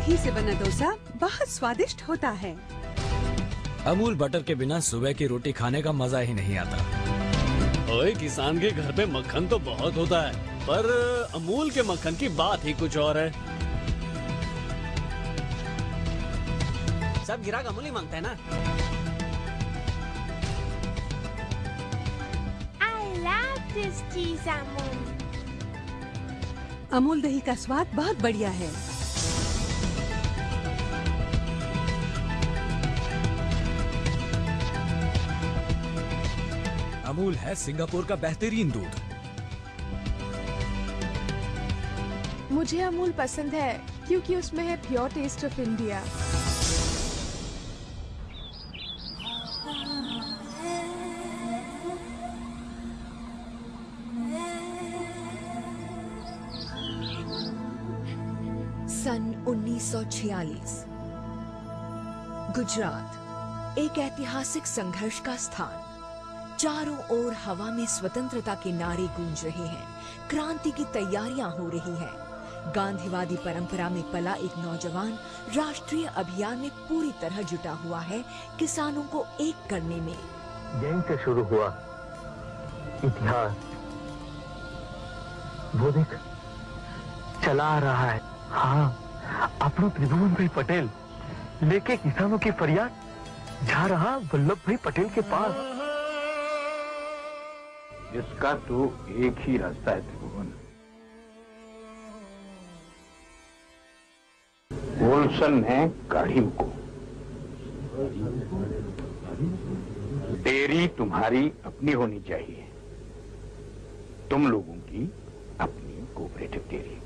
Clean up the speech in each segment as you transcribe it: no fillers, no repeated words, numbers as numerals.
घी से बना डोसा बहुत स्वादिष्ट होता है। अमूल बटर के बिना सुबह की रोटी खाने का मजा ही नहीं आता। ओए, किसान के घर पे मक्खन तो बहुत होता है, पर अमूल के मक्खन की बात ही कुछ और है। सब गिराक अमूल ही मांगता है ना। I love this cheese Amul. Amul दही का स्वाद बहुत बढ़िया है। अमूल है सिंगापुर का बेहतरीन दूध। मुझे अमूल पसंद है क्योंकि उसमें है प्योर टेस्ट ऑफ इंडिया। सन 1946 गुजरात एक ऐतिहासिक संघर्ष का स्थान। चारों ओर हवा में स्वतंत्रता के नारे गूंज रहे हैं, क्रांति की तैयारियां हो रही हैं। गांधीवादी परंपरा में पला एक नौजवान राष्ट्रीय अभियान में पूरी तरह जुटा हुआ है किसानों को एक करने में। यहीं से शुरू हुआ इतिहास, वो देख चला आ रहा है। हाँ, अपना त्रिभुवन भाई पटेल लेके किसानों की फरियाद जा रहा वल्लभ भाई पटेल के पास। इसका तो एक ही रास्ता है त्रिभुवन। ओल्सन ने गाड़ी को, डेयरी तुम्हारी अपनी होनी चाहिए, तुम लोगों की अपनी कोऑपरेटिव डेयरी,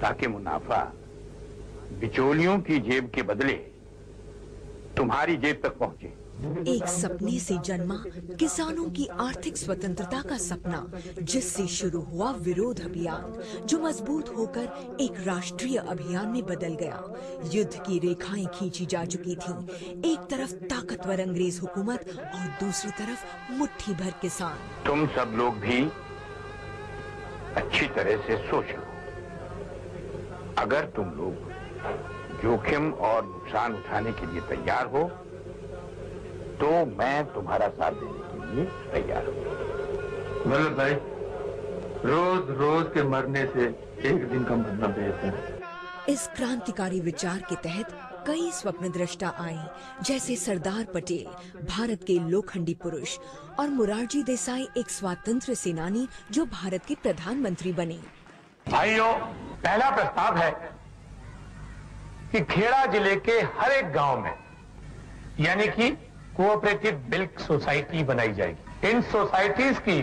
ताकि मुनाफा बिचौलियों की जेब के बदले तुम्हारी जेब तक पहुंचे। एक सपने से जन्मा किसानों की आर्थिक स्वतंत्रता का सपना, जिससे शुरू हुआ विरोध अभियान, जो मजबूत होकर एक राष्ट्रीय अभियान में बदल गया। युद्ध की रेखाएं खींची जा चुकी थीं। एक तरफ ताकतवर अंग्रेज हुकूमत और दूसरी तरफ मुट्ठी भर किसान। तुम सब लोग भी अच्छी तरह से सोच लो, अगर तुम लोग जोखिम और नुकसान उठाने के लिए तैयार हो तो मैं तुम्हारा साथ देने के लिए तैयार हूं। वल्लभ भाई, रोज रोज के मरने से एक दिन का मरना बेहतर है। इस क्रांतिकारी विचार के तहत कई स्वप्नद्रष्टा आए, जैसे सरदार पटेल, भारत के लोखंडी पुरुष, और मोरारजी देसाई, एक स्वातंत्र्य सेनानी जो भारत के प्रधानमंत्री बने। भाइयों, पहला प्रस्ताव है कि खेड़ा जिले के हर एक गांव में, यानी कि कोऑपरेटिव मिल्क सोसाइटी बनाई जाएगी। इन सोसाइटीज की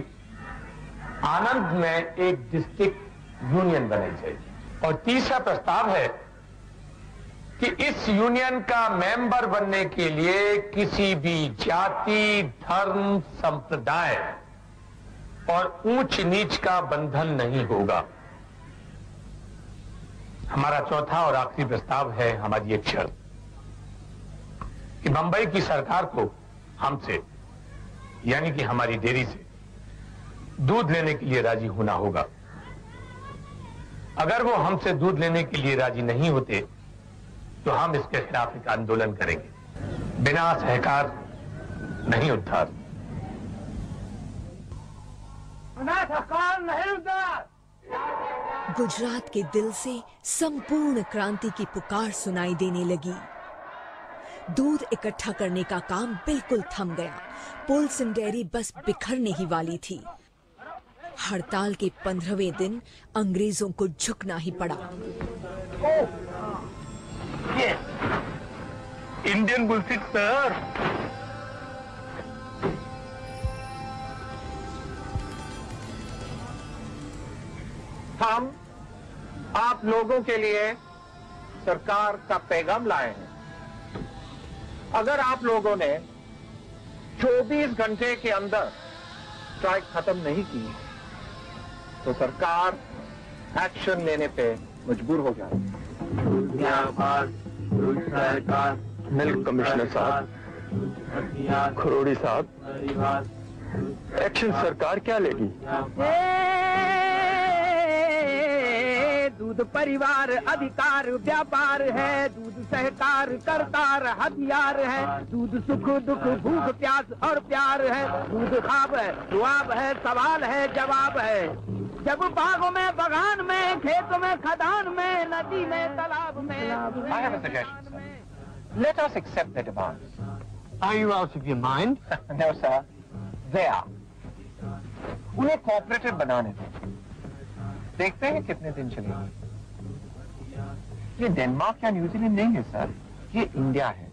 आनंद में एक डिस्ट्रिक्ट यूनियन बनाई जाएगी। और तीसरा प्रस्ताव है कि इस यूनियन का मेंबर बनने के लिए किसी भी जाति, धर्म, संप्रदाय और ऊंच नीच का बंधन नहीं होगा। हमारा चौथा और आखिरी प्रस्ताव है हमारी एक शर्त कि बंबई की सरकार को हमसे, यानी कि हमारी डेयरी से दूध लेने के लिए राजी होना होगा। अगर वो हमसे दूध लेने के लिए राजी नहीं होते तो हम इसके खिलाफ एक आंदोलन करेंगे। बिना सहकार नहीं उद्धार। बिना सहकार नहीं उद्धार। गुजरात के दिल से संपूर्ण क्रांति की पुकार सुनाई देने लगी। दूध इकट्ठा करने का काम बिल्कुल थम गया। पोल्सन डेयरी बस बिखरने ही वाली थी। हड़ताल के 15वें दिन अंग्रेजों को झुकना ही पड़ा। Indian bullshit sir. हम आप लोगों के लिए सरकार का पैगाम लाए हैं। अगर आप लोगों ने 24 घंटे के अंदर स्ट्राइक खत्म नहीं की तो सरकार एक्शन लेने पे मजबूर हो जाएगी। मिल्क कमिश्नर साहब, खरोड़ी साहब, एक्शन सरकार क्या लेगी? दूध परिवार अधिकार व्यापार है, दूध सहकार करतार हथियार है, दूध सुख दुख भूख प्यास और प्यार है, दूध ख्वाब है दुआब है सवाल है जवाब है। जब बागों में बगान में खेतों में खदान में नदी में तालाब में। I have a suggestion, sir. Let us accept their demands. Are you out of your mind? No, sir. They are. उन्हें कोऑपरेटिव बनाने दें। देखते हैं कितने दिन चलेगी। ये डेनमार्क या न्यूजीलैंड नहीं है सर, ये इंडिया है।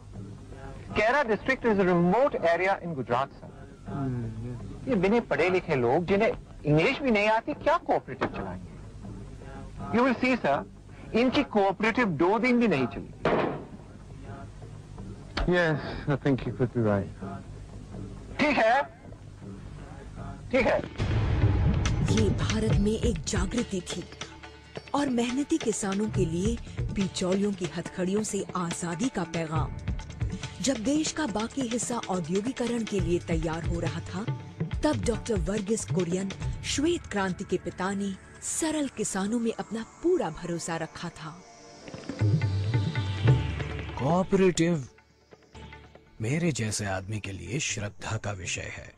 केरा district is a remote area in Gujarat sir. ये बिना पढ़े लिखे लोग जिन्हें इंग्लिश भी नहीं आती क्या कोऑपरेटिव चलाएंगे? यू विल सी सर, इनकी कोऑपरेटिव 2 दिन भी नहीं चलेगी। Yes, I think you could be right. ठीक है, ठीक है। ये भारत में एक जागृति थी और मेहनती किसानों के लिए बिचौलियों की हथकड़ियों से आजादी का पैगाम। जब देश का बाकी हिस्सा औद्योगिकरण के लिए तैयार हो रहा था, तब डॉक्टर वर्गीस कुरियन, श्वेत क्रांति के पिता ने सरल किसानों में अपना पूरा भरोसा रखा था। कोऑपरेटिव मेरे जैसे आदमी के लिए श्रद्धा का विषय है।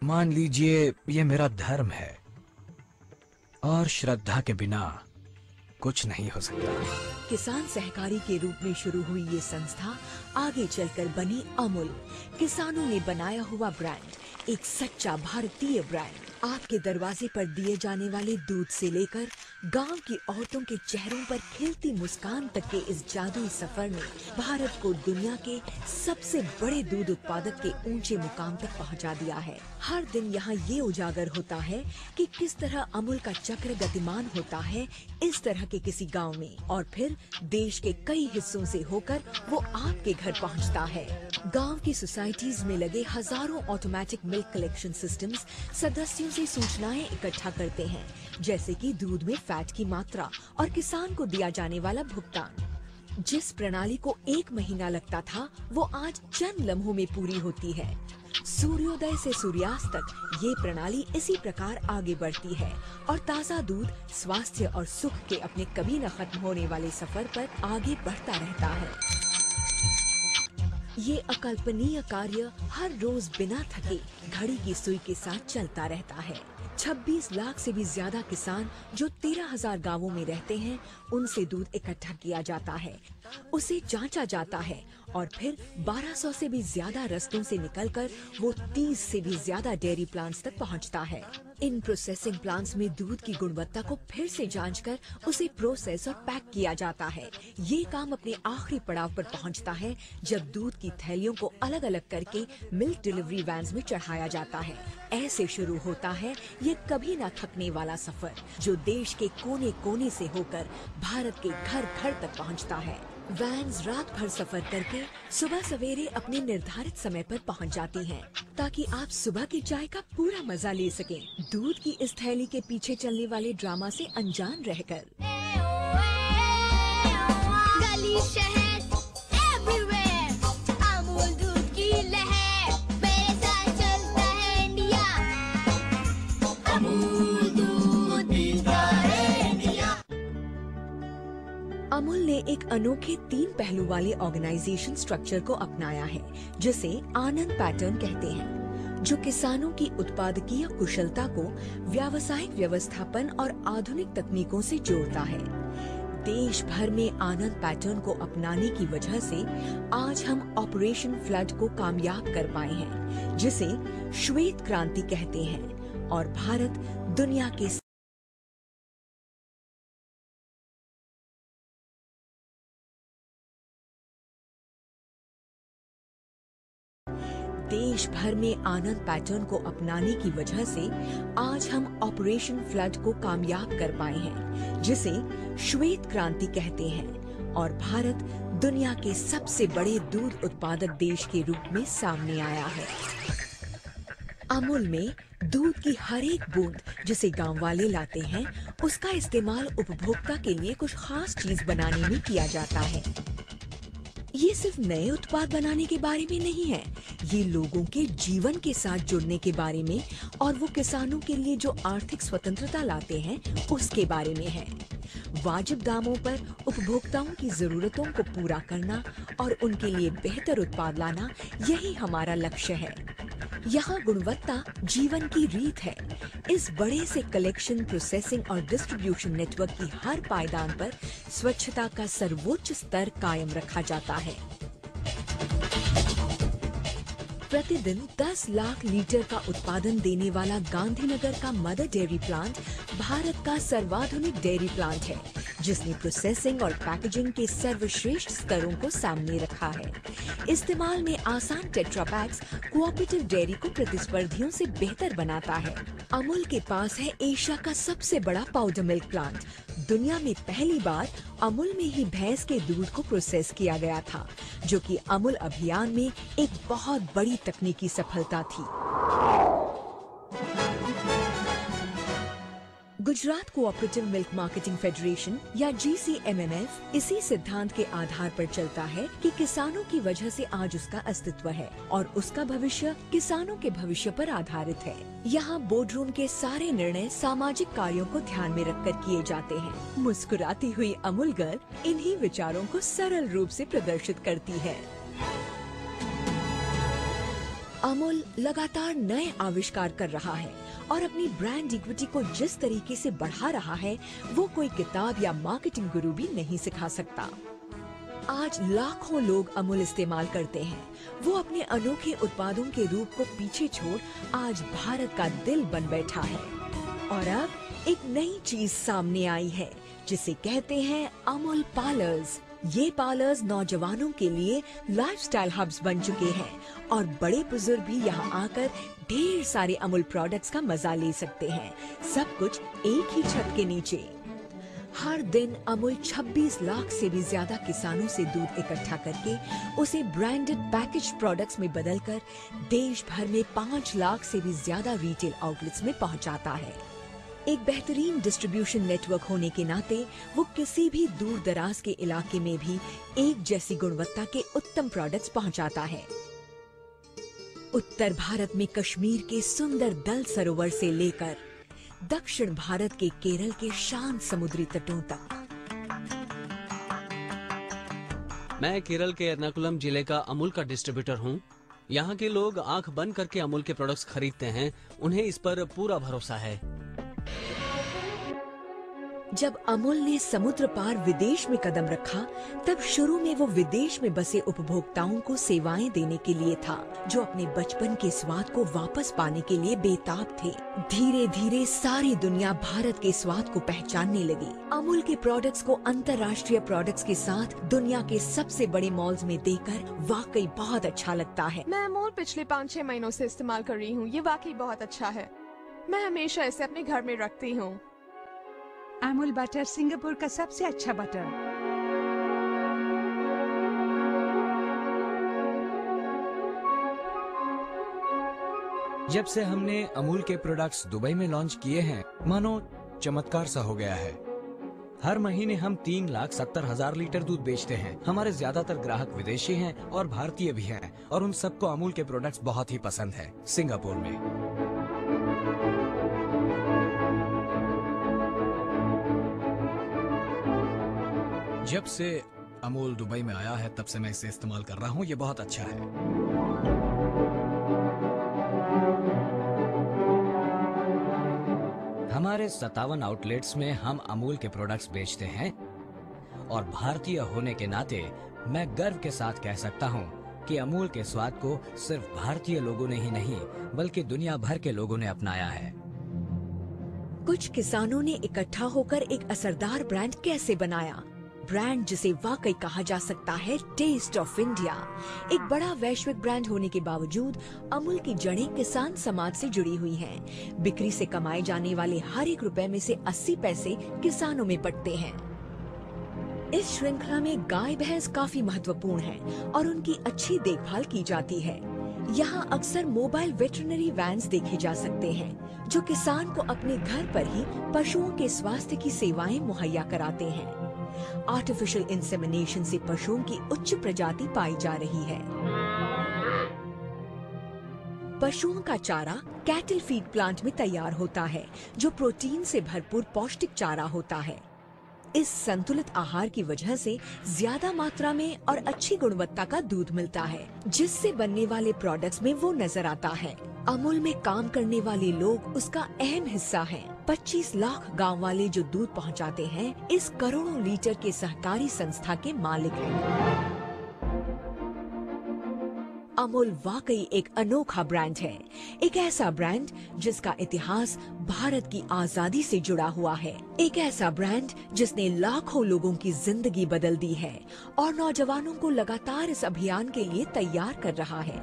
मान लीजिए ये मेरा धर्म है और श्रद्धा के बिना कुछ नहीं हो सकता। किसान सहकारी के रूप में शुरू हुई ये संस्था आगे चलकर बनी अमूल। किसानों ने बनाया हुआ ब्रांड, एक सच्चा भारतीय ब्रांड। आपके दरवाजे पर दिए जाने वाले दूध से लेकर गांव की औरतों के चेहरों पर खिलती मुस्कान तक के इस जादुई सफर ने भारत को दुनिया के सबसे बड़े दूध उत्पादक के ऊंचे मुकाम तक पहुंचा दिया है। हर दिन यहाँ ये उजागर होता है कि किस तरह अमूल का चक्र गतिमान होता है इस तरह के किसी गांव में, और फिर देश के कई हिस्सों से होकर वो आपके घर पहुंचता है। गांव की सोसाइटीज में लगे हजारों ऑटोमेटिक मिल्क कलेक्शन सिस्टम्स सदस्यों से सूचनाएं इकट्ठा करते हैं, जैसे कि दूध में फैट की मात्रा और किसान को दिया जाने वाला भुगतान। जिस प्रणाली को 1 महीना लगता था, वो आज चंद लम्हों में पूरी होती है। सूर्योदय से सूर्यास्त तक ये प्रणाली इसी प्रकार आगे बढ़ती है और ताज़ा दूध स्वास्थ्य और सुख के अपने कभी न खत्म होने वाले सफर पर आगे बढ़ता रहता है। ये अकल्पनीय कार्य हर रोज बिना थके घड़ी की सुई के साथ चलता रहता है। 26 लाख से भी ज्यादा किसान जो 13,000 गांवों में रहते हैं, उनसे दूध इकट्ठा किया जाता है, उसे जांचा जाता है और फिर 1200 से भी ज्यादा रस्तों से निकलकर वो 30 से भी ज्यादा डेयरी प्लांट्स तक पहुंचता है। इन प्रोसेसिंग प्लांट्स में दूध की गुणवत्ता को फिर से जांचकर उसे प्रोसेस और पैक किया जाता है। ये काम अपने आखिरी पड़ाव पर पहुंचता है जब दूध की थैलियों को अलग अलग करके मिल्क डिलीवरी वैन्स में चढ़ाया जाता है। ऐसे शुरू होता है ये कभी न थकने वाला सफर, जो देश के कोने कोने से होकर भारत के घर घर तक पहुंचता है। वैन्स रात भर सफर करके सुबह सवेरे अपने निर्धारित समय पर पहुंच जाती हैं, ताकि आप सुबह की चाय का पूरा मजा ले सकें, दूध की इस थैली के पीछे चलने वाले ड्रामा से अनजान रहकर। गली शहर everywhere, अमूल दूध की लहर, मेरे साथ चलता है इंडिया, अमूल दूध पीता है इंडिया। अमूल ने एक अनोखे 3 पहलू वाले ऑर्गेनाइजेशन स्ट्रक्चर को अपनाया है, जिसे आनंद पैटर्न कहते हैं, जो किसानों की उत्पादकीय कुशलता को व्यावसायिक व्यवस्थापन और आधुनिक तकनीकों से जोड़ता है। देश भर में आनंद पैटर्न को अपनाने की वजह से आज हम ऑपरेशन फ्लड को कामयाब कर पाए हैं, जिसे श्वेत क्रांति कहते हैं, और भारत दुनिया के देश भर में आनंद पैटर्न को अपनाने की वजह से आज हम ऑपरेशन फ्लड को कामयाब कर पाए हैं, जिसे श्वेत क्रांति कहते हैं, और भारत दुनिया के सबसे बड़े दूध उत्पादक देश के रूप में सामने आया है। अमूल में दूध की हर एक बूंद जिसे गांव वाले लाते हैं, उसका इस्तेमाल उपभोक्ता के लिए कुछ खास चीज बनाने में किया जाता है। ये सिर्फ नए उत्पाद बनाने के बारे में नहीं है, ये लोगों के जीवन के साथ जुड़ने के बारे में और वो किसानों के लिए जो आर्थिक स्वतंत्रता लाते हैं उसके बारे में है। वाजिब दामों पर उपभोक्ताओं की जरूरतों को पूरा करना और उनके लिए बेहतर उत्पाद लाना, यही हमारा लक्ष्य है। यहाँ गुणवत्ता जीवन की रीत है। इस बड़े से कलेक्शन, प्रोसेसिंग और डिस्ट्रीब्यूशन नेटवर्क की हर पायदान पर स्वच्छता का सर्वोच्च स्तर कायम रखा जाता है। प्रतिदिन 10 लाख लीटर का उत्पादन देने वाला गांधीनगर का मदर डेयरी प्लांट भारत का सर्वाधुनिक डेयरी प्लांट है, जिसने प्रोसेसिंग और पैकेजिंग के सर्वश्रेष्ठ स्तरों को सामने रखा है। इस्तेमाल में आसान टेट्रा पैक्स कोऑपरेटिव डेयरी को प्रतिस्पर्धियों से बेहतर बनाता है। अमूल के पास है एशिया का सबसे बड़ा पाउडर मिल्क प्लांट। दुनिया में पहली बार अमूल में ही भैंस के दूध को प्रोसेस किया गया था, जो कि अमूल अभियान में एक बहुत बड़ी तकनीकी सफलता थी। Gujarat cooperative milk marketing federation या GCMMF इसी सिद्धांत के आधार पर चलता है कि किसानों की वजह से आज उसका अस्तित्व है और उसका भविष्य किसानों के भविष्य पर आधारित है। यहाँ बोर्डरूम के सारे निर्णय सामाजिक कार्यों को ध्यान में रखकर किए जाते हैं। मुस्कुराती हुई अमूल गर्ल इन्हीं विचारों को सरल रूप से प्रदर्शित करती है। अमूल लगातार नए आविष्कार कर रहा है और अपनी ब्रांड इक्विटी को जिस तरीके से बढ़ा रहा है, वो कोई किताब या मार्केटिंग गुरु भी नहीं सिखा सकता। आज लाखों लोग अमूल इस्तेमाल करते हैं। वो अपने अनोखे उत्पादों के रूप को पीछे छोड़ आज भारत का दिल बन बैठा है। और अब एक नई चीज सामने आई है, जिसे कहते हैं अमूल पार्लर्स। ये पार्लर्स नौजवानों के लिए लाइफस्टाइल हब्स बन चुके हैं और बड़े बुजुर्ग भी यहाँ आकर ढेर सारे अमूल प्रोडक्ट्स का मजा ले सकते हैं, सब कुछ एक ही छत के नीचे। हर दिन अमूल 26 लाख से भी ज्यादा किसानों से दूध इकट्ठा करके उसे ब्रांडेड पैकेज प्रोडक्ट्स में बदलकर देश भर में 5 लाख से भी ज्यादा रिटेल आउटलेट्स में पहुंचाता है। एक बेहतरीन डिस्ट्रीब्यूशन नेटवर्क होने के नाते वो किसी भी दूर दराज के इलाके में भी एक जैसी गुणवत्ता के उत्तम प्रोडक्ट्स पहुंचाता है। उत्तर भारत में कश्मीर के सुंदर दल सरोवर से लेकर दक्षिण भारत के केरल के शांत समुद्री तटों तक। मैं केरल के एर्नाकुलम जिले का अमूल का डिस्ट्रीब्यूटर हूँ। यहाँ के लोग आंख बंद करके अमूल के प्रोडक्ट्स खरीदते हैं, उन्हें इस पर पूरा भरोसा है। जब अमूल ने समुद्र पार विदेश में कदम रखा, तब शुरू में वो विदेश में बसे उपभोक्ताओं को सेवाएं देने के लिए था, जो अपने बचपन के स्वाद को वापस पाने के लिए बेताब थे। धीरे धीरे सारी दुनिया भारत के स्वाद को पहचानने लगी। अमूल के प्रोडक्ट्स को अंतर्राष्ट्रीय प्रोडक्ट्स के साथ दुनिया के सबसे बड़े मॉल्स में देकर वाकई बहुत अच्छा लगता है। मैं अमूल पिछले 5-6 महीनों से इस्तेमाल कर रही हूँ। ये वाकई बहुत अच्छा है। मैं हमेशा इसे अपने घर में रखती हूँ। अमूल बटर सिंगापुर का सबसे अच्छा बटर। जब से हमने अमूल के प्रोडक्ट्स दुबई में लॉन्च किए हैं, मानो चमत्कार सा हो गया है। हर महीने हम 3,70,000 लीटर दूध बेचते हैं। हमारे ज्यादातर ग्राहक विदेशी हैं और भारतीय भी हैं, और उन सबको अमूल के प्रोडक्ट्स बहुत ही पसंद है। सिंगापुर में जब से अमूल दुबई में आया है, तब से मैं इसे इस्तेमाल कर रहा हूँ। ये बहुत अच्छा है। हमारे 57 आउटलेट्स में हम अमूल के प्रोडक्ट्स बेचते हैं, और भारतीय होने के नाते मैं गर्व के साथ कह सकता हूँ कि अमूल के स्वाद को सिर्फ भारतीय लोगों ने ही नहीं, बल्कि दुनिया भर के लोगों ने अपनाया है। कुछ किसानों ने इकट्ठा होकर एक असरदार ब्रांड कैसे बनाया, ब्रांड जिसे वाकई कहा जा सकता है टेस्ट ऑफ इंडिया। एक बड़ा वैश्विक ब्रांड होने के बावजूद अमूल की जड़ें किसान समाज से जुड़ी हुई हैं। बिक्री से कमाए जाने वाले हर एक रुपए में से 80 पैसे किसानों में बंटते हैं। इस श्रृंखला में गाय भैंस काफी महत्वपूर्ण हैं और उनकी अच्छी देखभाल की जाती है। यहाँ अक्सर मोबाइल वेटरनरी वैन्स देखे जा सकते हैं, जो किसान को अपने घर पर ही पशुओं के स्वास्थ्य की सेवाएं मुहैया कराते हैं। आर्टिफिशियल इंसेमिनेशन से पशुओं की उच्च प्रजाति पाई जा रही है। पशुओं का चारा कैटल फीड प्लांट में तैयार होता है, जो प्रोटीन से भरपूर पौष्टिक चारा होता है। इस संतुलित आहार की वजह से ज्यादा मात्रा में और अच्छी गुणवत्ता का दूध मिलता है, जिससे बनने वाले प्रोडक्ट्स में वो नजर आता है। अमूल में काम करने वाले लोग उसका अहम हिस्सा हैं। 25 लाख गांव वाले जो दूध पहुंचाते हैं, इस करोड़ों लीटर के सहकारी संस्था के मालिक हैं। अमूल वाकई एक अनोखा ब्रांड है, एक ऐसा ब्रांड जिसका इतिहास भारत की आजादी से जुड़ा हुआ है, एक ऐसा ब्रांड जिसने लाखों लोगों की जिंदगी बदल दी है और नौजवानों को लगातार इस अभियान के लिए तैयार कर रहा है।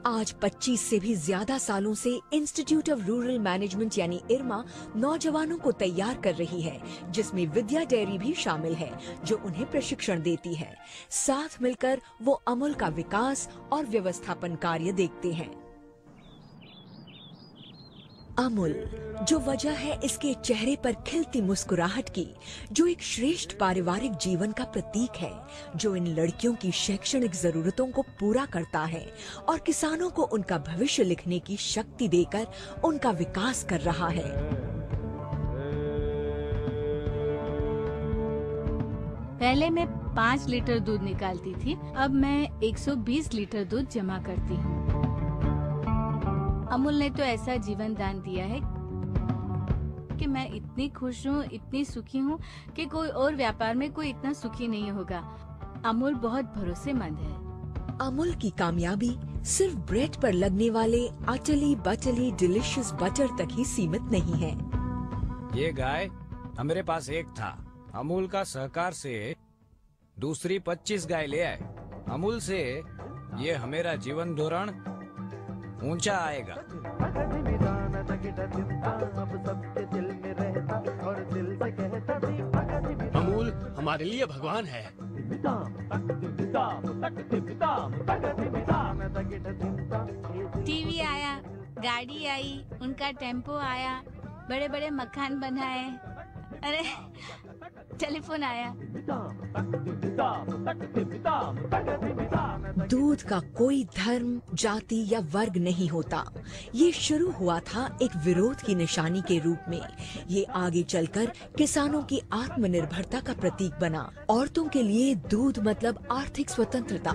आज 25 से भी ज्यादा सालों से इंस्टीट्यूट ऑफ रूरल मैनेजमेंट यानी इरमा नौजवानों को तैयार कर रही है, जिसमें विद्या डेयरी भी शामिल है, जो उन्हें प्रशिक्षण देती है। साथ मिलकर वो अमूल का विकास और व्यवस्थापन कार्य देखते हैं। अमूल, जो वजह है इसके चेहरे पर खिलती मुस्कुराहट की, जो एक श्रेष्ठ पारिवारिक जीवन का प्रतीक है, जो इन लड़कियों की शैक्षणिक जरूरतों को पूरा करता है और किसानों को उनका भविष्य लिखने की शक्ति देकर उनका विकास कर रहा है। पहले मैं 5 लीटर दूध निकालती थी, अब मैं 120 लीटर दूध जमा करती हूँ। अमूल ने तो ऐसा जीवन दान दिया है कि मैं इतनी खुश हूँ, इतनी सुखी हूँ कि कोई और व्यापार में कोई इतना सुखी नहीं होगा। अमूल बहुत भरोसेमंद है। अमूल की कामयाबी सिर्फ ब्रेड पर लगने वाले अटली बटली डिलिशियस बटर तक ही सीमित नहीं है। ये गाय हमारे पास एक था, अमूल का सहकार से दूसरी 25 गाय ले आए। अमूल से ये हमारा जीवन धोरण ऊंचा आएगा। अमूल हमारे लिए भगवान है। टीवी आया, गाड़ी आई, उनका टेम्पो आया, बड़े बड़े मकान बनाए, अरे टेलीफोन आया। दूध का कोई धर्म, जाति या वर्ग नहीं होता। ये शुरू हुआ था एक विरोध की निशानी के रूप में। ये आगे चलकर किसानों की आत्मनिर्भरता का प्रतीक बना। औरतों के लिए दूध मतलब आर्थिक स्वतंत्रता।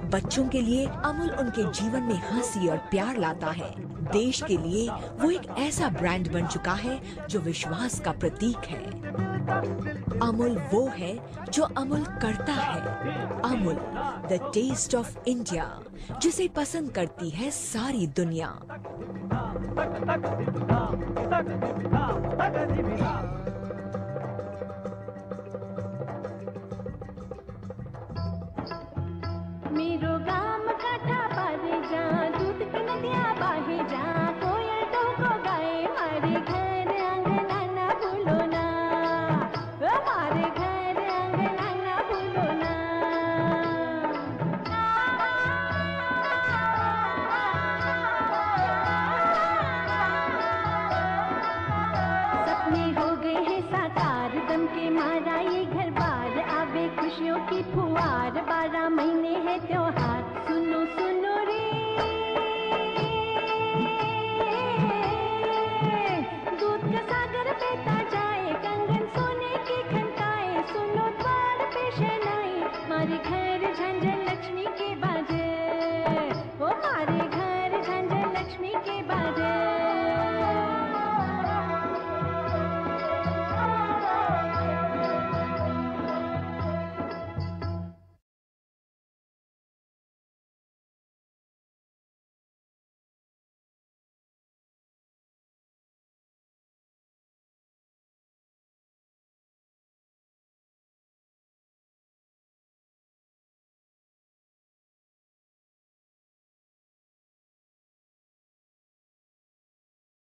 बच्चों के लिए अमूल उनके जीवन में हंसी और प्यार लाता है। देश के लिए वो एक ऐसा ब्रांड बन चुका है जो विश्वास का प्रतीक है। अमूल वो है जो अमूल करता है। Amul, the taste of India, जिसे पसंद करती है सारी दुनिया। मेरो गाम काठा पारे जा, दूध की नदियाँ बाहे जा, कोयल टोको गाए, हमारे घर अंगना ना भूलो ना, हमारे घर अंगना ना भूलो ना। सपने हो गए हैं साकार, दम के मारा ये घर बार आवे, खुशियों की फुहार, 12 महीने है त्योहार। सुनो सुनो रे, दूध का सागर बहता जाए, कंगन सोने की खनकाए, सुनो द्वार पे शहनाई, हमारे घर झंझन लक्ष्मी के बाजे।